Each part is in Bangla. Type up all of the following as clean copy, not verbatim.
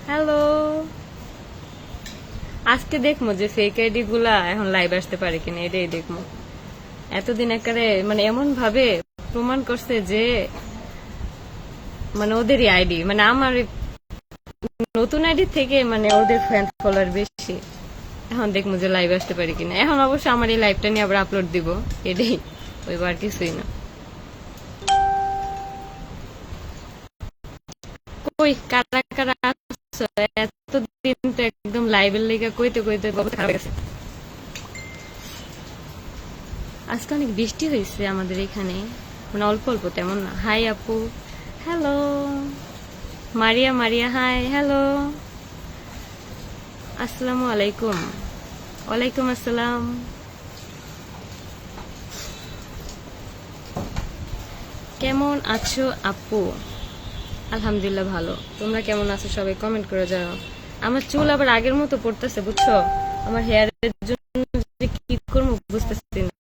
হ্যালো। আজকে দেখবো যে ফেক আইডি গুলা এখন লাইভ আসতে পারে কিনা, এটাই দেখবো। এতদিন একারে মানে এমন ভাবে প্রমাণ করছে যে মানে ওদেরই আইডি, মানে আমার নতুন আইডি থেকে মানে ওদের ফ্যান ফলোয়ার বেশি। এখন দেখবো যে লাইভ আসতে পারি কিনা। এখন অবশ্য আমার এই লাইভটা নিয়ে আবার আপলোড দিব, এটাই, ওইবার কিছুই না। কই কারা কারা আছো? এতদিন তো একদম লাইভের লেগে কইতে কইতে গলা খারাপ হয়ে গেছে। আজকে অনেক বৃষ্টি হয়েছে আমাদের এখানে, মানে অল্প অল্প, তেমন না। হাই আপু, hello. Maria, Maria hi, hello, আসসালামু আলাইকুম। ওয়ালাইকুম আসসালাম। কেমন আছো আপু? আলহামদুলিল্লাহ ভালো। তোমরা কেমন আছো সবাই কমেন্ট করে জানাও। আমার চুল আবার আগের মতো পড়তেছে, বুঝছো? আমার হেয়ারের জন্য যে কি করবো বুঝতেছি না।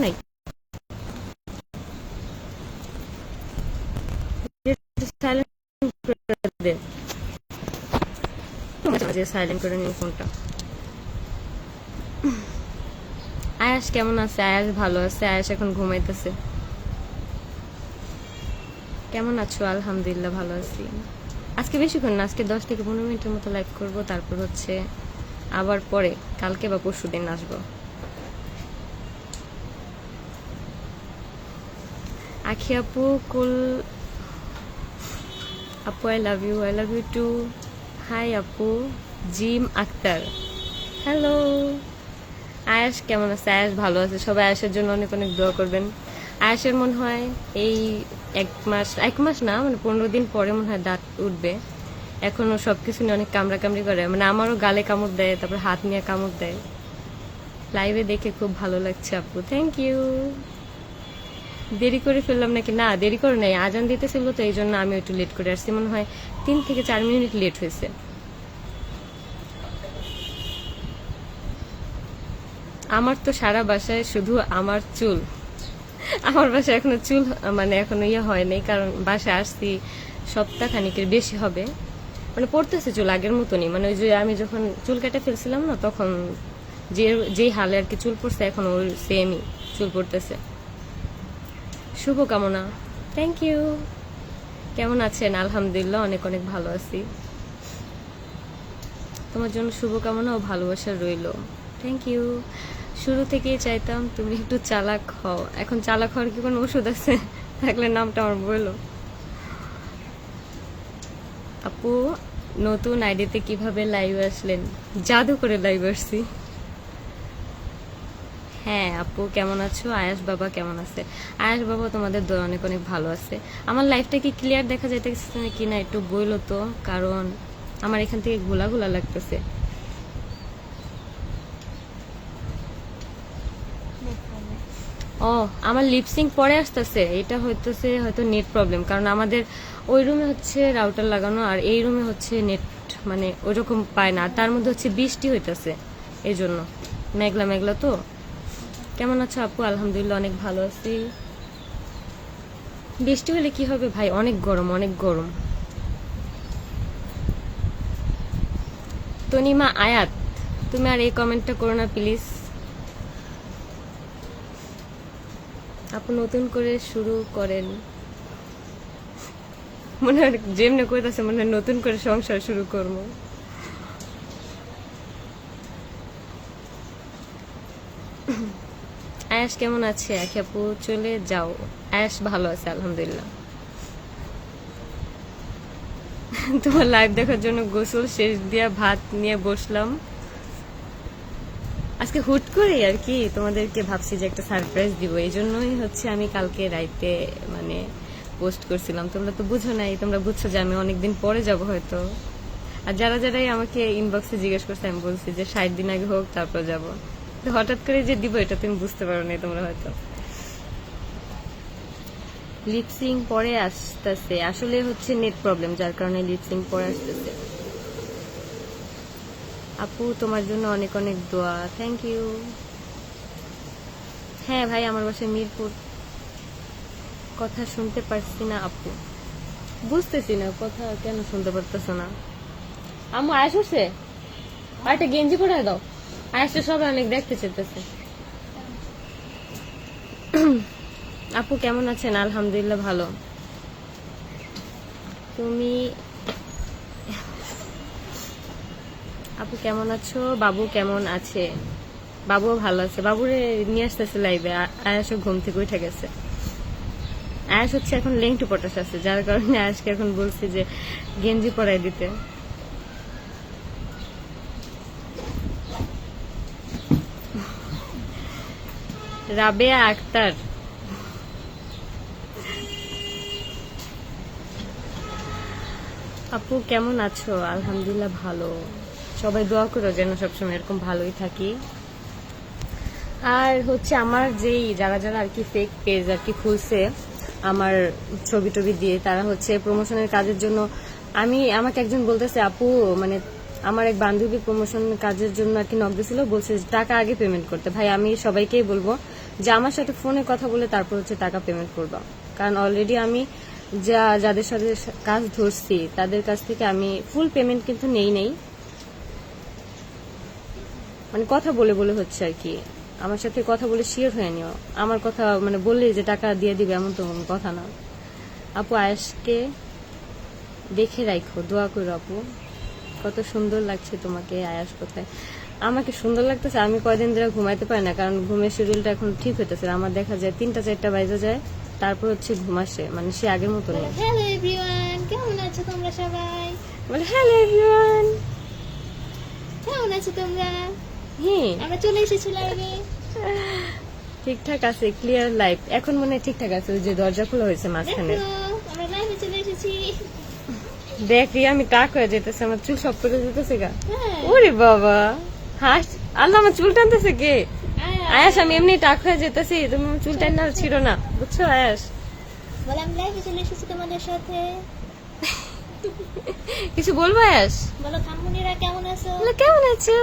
নাই সাইলেন্ট করে দে, সাইলেন্ট করে নিই ফোনটা। আয়াস কেমন আছে? আয়াস ভালো আছে, আয়াস এখন ঘুমাইতেছে। কেমন আছো? আলহামদুলিল্লাহ ভালো আছি। আজকে বেশিক্ষণ না, আজকে 10 থেকে 15 মিনিটের মতো লাইভ করব, তারপর হচ্ছে আবার পরে কালকে বা পরশু দিন আসবো। আখি আপু কুল আপু, I love you, I love you too. Hi আপু। Jim Akter, hello. আয়াস কেমন আছে? আয়াস ভালো আছে। সবাই আয়াসের জন্য অনেক অনেক দোয়া করবেন। আয়াসের মনে হয় এই 1 মাস না, মানে 15 দিন পরে মনে হয় দাঁত উঠবে। এখনো সবকিছু নিয়ে অনেক কামড়া কামড়ি করে, মানে আমারও গালে কামড় দেয়, তারপর হাত নিয়ে কামড় দেয়। লাইভে দেখে খুব ভালো লাগছে আপু, থ্যাংক ইউ। দেরি করে ফেললাম নাকি? না, দেরি করে নাই, আজান দিতেছিল তো এই জন্য আমি একটু লেট করে আসছি, মনে হয় 3 থেকে 4 মিনিট লেট হয়েছে। আমার তো সারা বাসায় শুধু আমার চুল। আমার বাসায় এখনো চুল মানে এখনো ইয়ে হয় নাই, কারণ বাসায় আসছি সপ্তাহ খানিকের বেশি হবে। মানে পড়তেছে চুল আগের মতনই, মানে ওই যে আমি যখন চুল কেটে ফেলছিলাম না, তখন যে যেই হালে আর কি চুল পড়ছে, এখন ওই সেমই চুল পড়তেছে। শুভকামনা, থ্যাংক ইউ। কেমন আছেন? আলহামদুলিল্লাহ অনেক অনেক ভালো আছি। তোমার জন্য শুভকামনা ও ভালোবাসা রইল, থ্যাংক ইউ। শুরু থেকেই চাইতাম তুমি একটু চালাক হও। এখন চালাক হওয়ার কি কোনো ওষুধ আছে? থাকলে নামটা আমার বললো। আপু, নতুন আইডিতে কিভাবে লাইভ আসলেন? জাদু করে লাইভ আসছি। হ্যাঁ আপু, কেমন আছো? আয়াস বাবা কেমন আছে? আয়াস বাবা তোমাদের দোয়া অনেক অনেক ভালো আছে। আমার লাইফটা কি ক্লিয়ার দেখা যাইতেছে কিনা একটু বইলো তো, কারণ আমার এখান থেকে ঘোলা ঘোলা লাগতেছে। ও, আমার লিপসিং পরে আসতেছে, এটা হইতেছে হয়তো নেট প্রবলেম, কারণ আমাদের ওই রুমে হচ্ছে রাউটার লাগানো, আর এই রুমে হচ্ছে নেট মানে ওইরকম পায় না, আর তার মধ্যে হচ্ছে বৃষ্টি হইতেছে, এই জন্য মেঘলা মেঘলা তো। কেমন আছো আপু? আলহামদুলিল্লাহ অনেক ভালো আছি। বৃষ্টি হলে কি হবে ভাই, অনেক গরম, অনেক গরম। তনিমা আয়াত, তুমি আর এই কমেন্টটা করো না প্লিজ। আপু নতুন করে শুরু করেন, মনে হয় যেমনি কইতাছে মনে হয় নতুন করে সংসার শুরু করবো। আয়াস কেমন আছে? আখি আপু চলে যাও। আয়াস ভালো আছে আলহামদুলিল্লাহ। তোমার লাইভ দেখার জন্য গোসল শেষ দিয়া ভাত নিয়ে বসলাম। আজকে হুট করে আর কি তোমাদেরকে ভাবছি যে একটা সারপ্রাইজ দিব, এই জন্যই হচ্ছে আমি কালকে রাইতে মানে পোস্ট করছিলাম। তোমরা তো বুঝো নাই, তোমরা বুঝছো যে আমি অনেকদিন পরে যাব হয়তো। আর যারা যারাই আমাকে ইনবক্সে জিজ্ঞেস করছে, আমি বলছি যে 60 দিন আগে হোক তারপর যাব। তো হঠাৎ করে যে দিব এটা তুমি বুঝতে পারো না তোমরা হয়তো। লিপসিং পরে আসতেছে, আসলে হচ্ছে নেট প্রবলেম, যার কারণে লিপসিং পরে আসতেছে। আপু তোমার জন্য অনেক অনেক দোয়া, থ্যাংক ইউ। হ্যাঁ ভাই, আমার বাসায় মিরপুর। কথা শুনতে পারছি না আপু। বুঝতেছি না কথা কেন শুনতে পারতেছ না। আম্মু আয়াস হচ্ছে, আর একটা গেঞ্জি পরে দাও। আয়াসটা সবাই অনেক দেখতে চেতেছে। আপু কেমন আছেন? আলহামদুলিল্লাহ ভালো। তুমি আপু কেমন আছো? বাবু কেমন আছে? বাবুও ভালো আছে। বাবুরে নিয়ে আসতেছে লাইভে। আয়াসও ঘুম থেকে উঠে গেছে। আয়াস হচ্ছে এখন লেংটু পটাশ আছে, যার কারণে আয়াসকে এখন বলছি যে গেঞ্জি পরাই দিতে। রাবেয়া আক্তার, আপু কেমন আছো? আলহামদুলিল্লাহ ভালো। সবাই দোয়া করো যেন সবসময় এরকম ভালোই থাকি। আর হচ্ছে আমার যেই যারা যারা আর কি ফেক পেজ আর কি খুলছে আমার ছবি টবি দিয়ে, তারা হচ্ছে প্রমোশনের কাজের জন্য আমাকে একজন বলতেছে আপু, মানে আমার এক বান্ধবী প্রমোশন কাজের জন্য আর কি নক দিয়েছিল, বলছে যে টাকা আগে পেমেন্ট করতে। ভাই আমি সবাইকেই বলবো যে আমার সাথে ফোনে কথা বলে তারপর হচ্ছে টাকা পেমেন্ট করবা, কারণ অলরেডি আমি যাদের সাথে কাজ ধরছি তাদের কাছ থেকে আমি ফুল পেমেন্ট কিন্তু নেই, মানে কথা বলে বলে হচ্ছে আর কি। আমার সাথে কথা বলে শিওর হয়ে নিও। আমার কথা মানে বললেই যে টাকা দিয়ে দিবে এমন তো কোনো কথা না। আপু আয়েশকে দেখে রাখো, দোয়া করো আপু। কত সুন্দর লাগছে তোমাকে। আয়াস কোথায়? আমাকে সুন্দর লাগতেছে। আমি কয়দিন ধরে ঘুমাইতে পারি না, কারণ ঘুমের শিডিউলটা এখন ঠিক হইতেছে। আমার দেখা যায় 3টা 4টা বাজে যায়, তারপর হচ্ছে ঘুম আসে, মানে সে আগের মতো নেই। হ্যালো এভরিওয়ান, কেমন আছো তোমরা সবাই? বলে হ্যালো এভরিওয়ান, কেমন আছো তোমরা? হ্যাঁ আমরা চলে এসেছি লাইভে। ঠিকঠাক আছে, ক্লিয়ার লাইভ এখন মনে হয় ঠিকঠাক আছে। ওই যে দরজা খোলা হয়েছে মাঝখানে, দেখো আমরা লাইভে চলে এসেছি। দেখ রিয়া আমি কাক হয়ে যেতেছে, আমার চুল সব করে যেতেছে গা। হ্যাঁ, ওরে বাবা, হাস আল্লাহ, আমার চুল টানতেছে কে? আয়া, আয়াস আমি এমনি টাক হয়ে যেতেছি, তুমি আমার চুল টান ছিল না, বুঝছো আয়াস? বলে আমি লাইভে চলে এসেছি তোমাদের সাথে। কিছু বলবো আয়াস? বলো খামুনিরা কেমন আছো? বলো, কেমন আছো?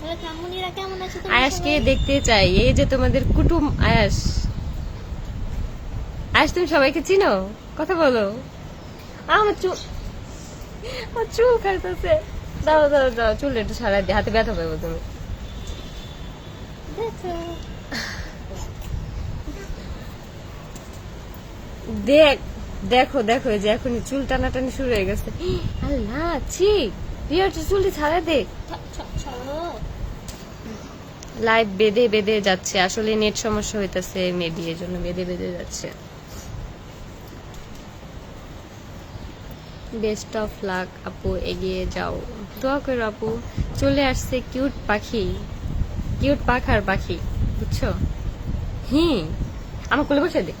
বলো খামুনিরা কেমন আছো তোমরা আয়াসকে সবাই? দেখতে চাই, এই যে তোমাদের কুটুম আয়াস। আয়াস তুমি সবাইকে চিনো? কথা বলো। আমার চুল খাইতেছে। দাও দাও দাও, চুল একটু সারা দিয়ে, হাতে ব্যথা পাবো তুমি। দেখো দেখো দেখো, এই যে এখনই চুল টানাটানি শুরু হয়ে গেছে। আল্লাহ ছি, রিয়ার চুলটি ছাড়া দে। ছাড়ো। লাইভ বেঁধে বেঁধে যাচ্ছে, আসলে নেট সমস্যা হইতাছে মেবি, এর জন্য বেঁধে বেঁধে যাচ্ছে। বেস্ট অফ লাক আপু, এগিয়ে যাও, দোয়া করো আপু। চলে আসছে কিউট পাখি, কিউট পাখার পাখি, বুঝছো? আমার কোলে বসে দে,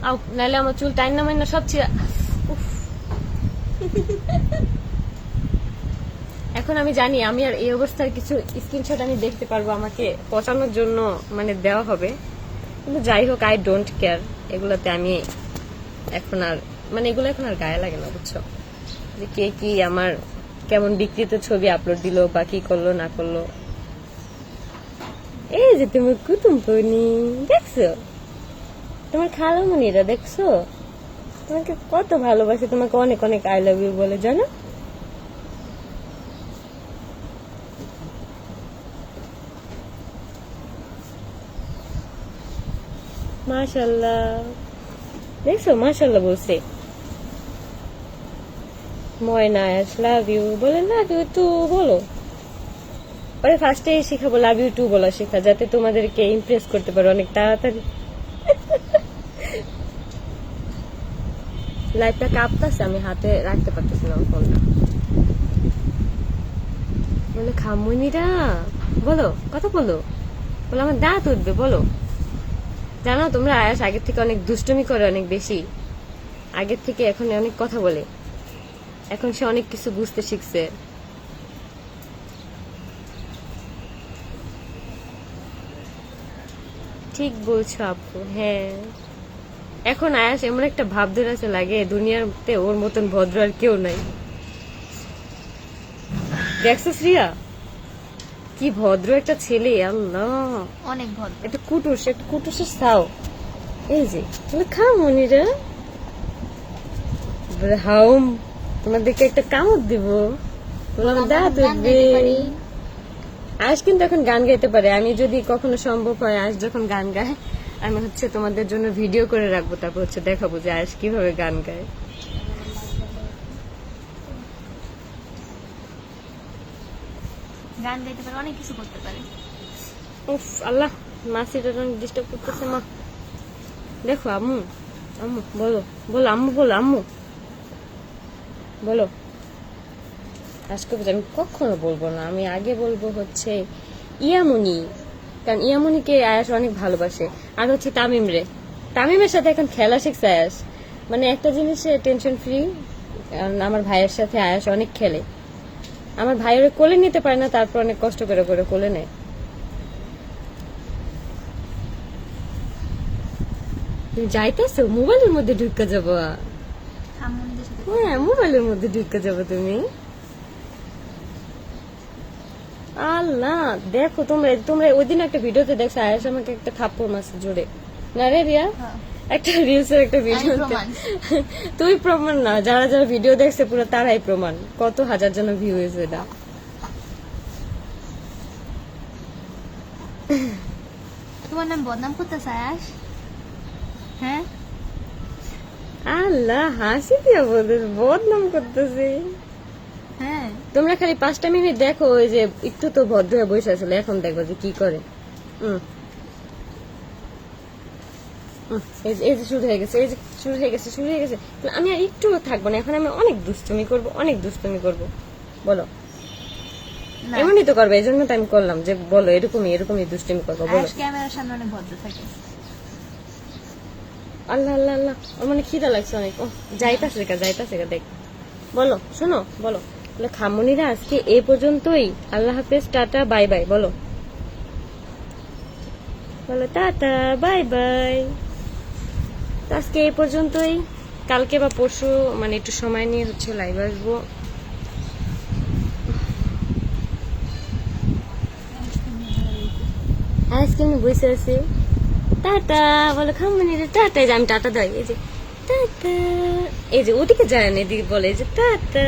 আও নাইলে আমার চুল টাইন না মাইন সব ছিঁড়া। উফ। এখন আমি জানি আমি আর এই অবস্থার কিছু স্ক্রিনশট আমি দেখতে পারবো, আমাকে পচানোর জন্য মানে দেওয়া হবে, কিন্তু যাই হোক আই ডোন্ট কেয়ার। এগুলোতে আমি এখন আর মানে এগুলো এখন আর গায়ে লাগে না, বুঝছো? যে কে কি আমার কেমন বিকৃত ছবি আপলোড দিল বা কি করলো না করলো। এই যে তুমি কুতুম পনি দেখছো, তোমার খালামণিরা দেখছো তোমাকে কত ভালোবাসে, তোমাকে অনেক অনেক আই লাভ ইউ বলে, জানো? মাশাআল্লাহ, দেখছো মাশাআল্লাহ বলছে। ময়না আয়াস লাভ ইউ বলে, লাভ ইউ টু বলো। পরে ফার্স্টে শিখাবো লাভ ইউ টু বলা শেখা, যাতে তোমাদেরকে ইমপ্রেস করতে পারো অনেক তাড়াতাড়ি। লাইফটা কাঁপতাছে, আমি হাতে রাখতে পারতেছিলাম ফোনটা। বলে খামুনিরা বলো, কথা বলো, বলো আমার দাঁত উঠবে বলো। জানো তোমরা আয়াস আগের থেকে অনেক দুষ্টুমি করে, অনেক বেশি আগের থেকে এখন অনেক কথা বলে, এখন সে অনেক কিছু বুঝতে শিখছে। ঠিক বলছো আপু, হ্যাঁ। এখন আয়াস এমন একটা ভাব ধরেছে লাগে দুনিয়াতে ওর মতন ভদ্র আর কেউ নাই। দেখছো শ্রিয়া কি ভদ্র একটা ছেলে, আল্লাহ অনেক ভদ্র। একটা কুটুস, একটা কুটুসের ছাও। এই যে বলে খামুনিরা বলে হাউম তোমাদেরকে একটা কামড় দিব বলে আমার দাঁত গান উঠবে। গাইতে পারি। আজ কিন্তু এখন গান গাইতে পারে, আমি যদি কখনো সম্ভব হয় আজ যখন গান গায় আমি হচ্ছে তোমাদের জন্য ভিডিও করে রাখবো, তারপর হচ্ছে দেখাবো যে আজ কিভাবে গান গায়। গান গাইতে পারে, অনেক কিছু করতে পারে। উফ আল্লাহ, মাসিটা ডিস্টার্ব করতেছে মা। দেখো আম্মু, আম্মু বলো বলো আম্মু বলো আম্মু বলো। আজকে আমি কখনো বলবো না, আমি আগে বলবো হচ্ছে ইয়ামুনি, কারণ ইয়ামুনিকে আয়াস অনেক ভালোবাসে। আর হচ্ছে তামিম রে, তামিমের সাথে এখন খেলা শিখছে আয়াস, মানে একটা জিনিসে টেনশন ফ্রি। আমার ভাইয়ের সাথে আয়াস অনেক খেলে, আমার ভাই ওরে কোলে নিতে পারে না, তারপর অনেক কষ্ট করে করে কোলে নেয়। তুমি যাইতেছো মোবাইলের মধ্যে ঢুকে যাবো? খামুনিদের সাথে হ্যাঁ মোবাইলের মধ্যে ঢুকে যাবো তুমি। আল্লাহ দেখো তোমরা তোমরা ওই দিন একটা ভিডিওতে দেখছো আয়াস আমাকে একটা থাপ্পড় মারছে জোরে, না রে রিয়া? হ্যাঁ। একটা রিলসের একটা ভিডিও, প্রমাণ। তুই প্রমাণ না, যারা যারা ভিডিও দেখছে পুরো তারাই প্রমাণ, কত হাজার জন ভিউ হয়েছে এটা। তোমার নাম বদনাম করতেছে আয়াস? হ্যাঁ, আল্লাহ হাসি দিয়ে বলতে বদনাম করতেছি। হ্যাঁ। তোমরা খালি 5টা মিনিট দেখো, ওই যে একটু তো ভদ্র হয়ে বসে আসলে, এখন দেখবো যে কি করে। এই যে শুরু হয়ে গেছে, এই যে শুরু হয়ে গেছে শুরু হয়ে গেছে। আমি আর একটু থাকবো না, এখন আমি অনেক দুষ্টুমি করবো, অনেক দুষ্টুমি করবো। বলো না, এমনই তো করবে, এই জন্য তো আমি করলাম যে বলো এরকমই এরকমই দুষ্টুমি করবো। বলো আয়াস ক্যামেরার সামনে অনেক ভদ্র থাকে। আল্লাহ আল্লাহ আল্লাহ, আমার মানে খিদা লাগছে অনেক। ও যাইতাছে কা দেখ। বলো শোনো বলো, বলে খামুনিরা আজকে এ পর্যন্তই, আল্লাহ হাফেজ, টাটা বাই বাই। বলো বলো টাটা বাই বাই। তো আজকে এই পর্যন্তই, কালকে বা পরশু মানে একটু সময় নিয়ে হচ্ছে লাইভ আসবো। আইসক্রিম বসে আছে, টাটা বলো খামনি রে টাটা। এই যে আমি টাটা দেয়, এই যে টাটা, এই যে ওদিকে যায় না, এদিকে বলে এই যে টাটা।